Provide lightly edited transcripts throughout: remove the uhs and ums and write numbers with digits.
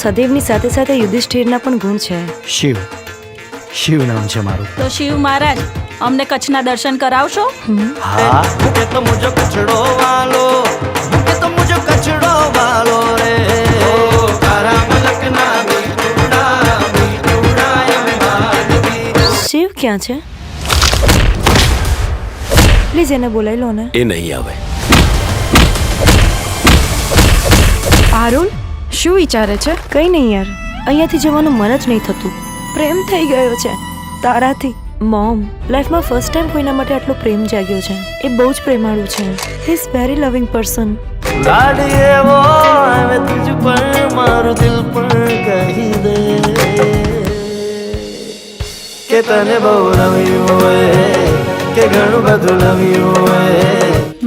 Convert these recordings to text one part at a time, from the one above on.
સદેવની સાથે સાથે યુધિષ્ઠિરના પણ ગુણ છે. શિવ શિવ નામ છે મારું. તો શિવ મહારાજ અમને કચ્છના દર્શન કરાવશો? હા ये तो मुझे कचड़ो वालो ये तो मुझे कचड़ो वालो रे ओ कारा मलक ना बीटूड़ा यमहानवी. શિવ ક્યાં છે? પ્લીઝ એને બોલાવી લો ને. એ નહીં આવે. પારુલ શું વિચારે છે? કઈ નહીં યાર, અહીંયાથી જવાનું મન જ નહીં થતું. પ્રેમ થઈ ગયો છે તારાથી. મોમ, લાઈફમાં ફર્સ્ટ ટાઈમ કોઈના માટે આટલો પ્રેમ જાગ્યો છે. એ બહુ જ પ્રેમાળું છે. હી ઇઝ વેરી લવિંગ પર્સન. लाडिए वो मैं तुझ पर मारू दिल पर कही दे के तने बहु लव्યું હોય કે ઘણું બધું લવ્યું હોય.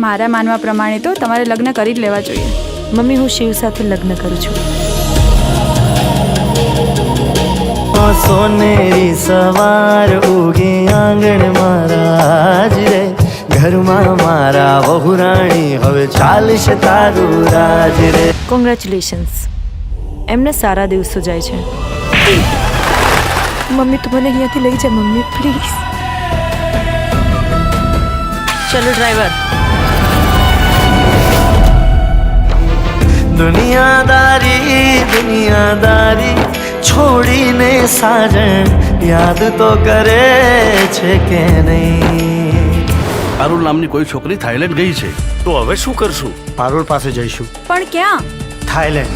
મારા માનવા પ્રમાણે તો તમારે લગ્ન કરી જ લેવા જોઈએ. મમ્મી, હું શિવ સાથે લગ્ન કરું છું. સોનેરી સવાર ઉગી આંગણ મારા જ રે ઘરમાં મારા વહુરાણી હવે ચાલશે તારું રાજ રે. કોંગ્રેચ્યુલેશન્સ. એમને સારા દિવસો જાય છે. મમ્મી, તું મને અહીંયાથી લઈ જા મમ્મી, પ્લીઝ. ચલો ડ્રાઈવર. દુનિયાદારી છોડીને સાજણ યાદ તો કરે છે કે નહીં. પારુલ નામની કોઈ છોકરી થાઈલેન્ડ ગઈ છે, તો હવે શું કરશું? પારુલ પાસે જઈશું. પણ ક્યાં? થાઈલેન્ડ.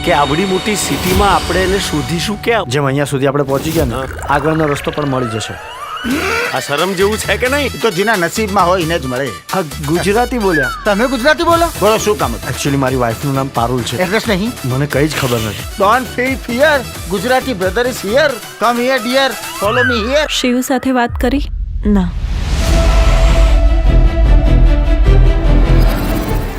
કે આવડી મોટી સિટીમાં આપણે એને શોધીશું ક્યાં? જેમ અહીંયા સુધી આપણે પહોંચી ગયા ને, આગળનો રસ્તો પણ મળી જશે. આ શરમ જેવું છે કે નહીં? તો જેના નસીબમાં હોય એને જ મળે. આ ગુજરાતી બોલ્યા. તમે ગુજરાતી બોલો? બોલો શું કામ હતું? એકચ્યુઅલી મારી વાઈફનું નામ પારુલ છે. એડ્રેસ નહીં? મને કઈ જ ખબર નથી. Don't feel fear. Gujarati brother is here. Come here dear. Follow me here. Shiv સાથે વાત કરી? ના.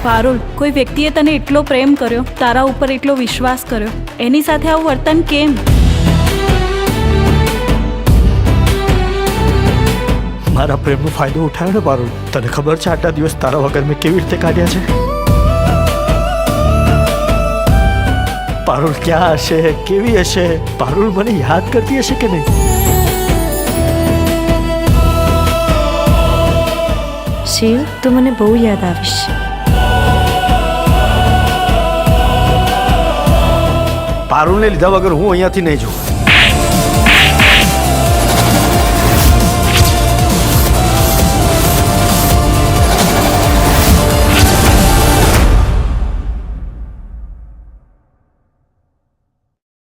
પારુલ, કોઈ વ્યક્તિએ તને એટલો પ્રેમ કર્યો, તારા ઉપર એટલો વિશ્વાસ કર્યો, એની સાથે આવું વર્તન કેમ? મારા પ્રેમનો ફાયદો ઉઠાવ્યો ને પારુલ. તને ખબર છે આટલા દિવસ તારા વગર મેં કેવી રીતે કાઢ્યા છે? પારુલ ક્યાં હશે, કેવી હશે? પારુલ મને યાદ કરતી હશે કે નહીં? શિવ, તું મને બહુ યાદ આવીશ. પારુલને લીધા વગર હું અહીંયાથી નહીં જઉં.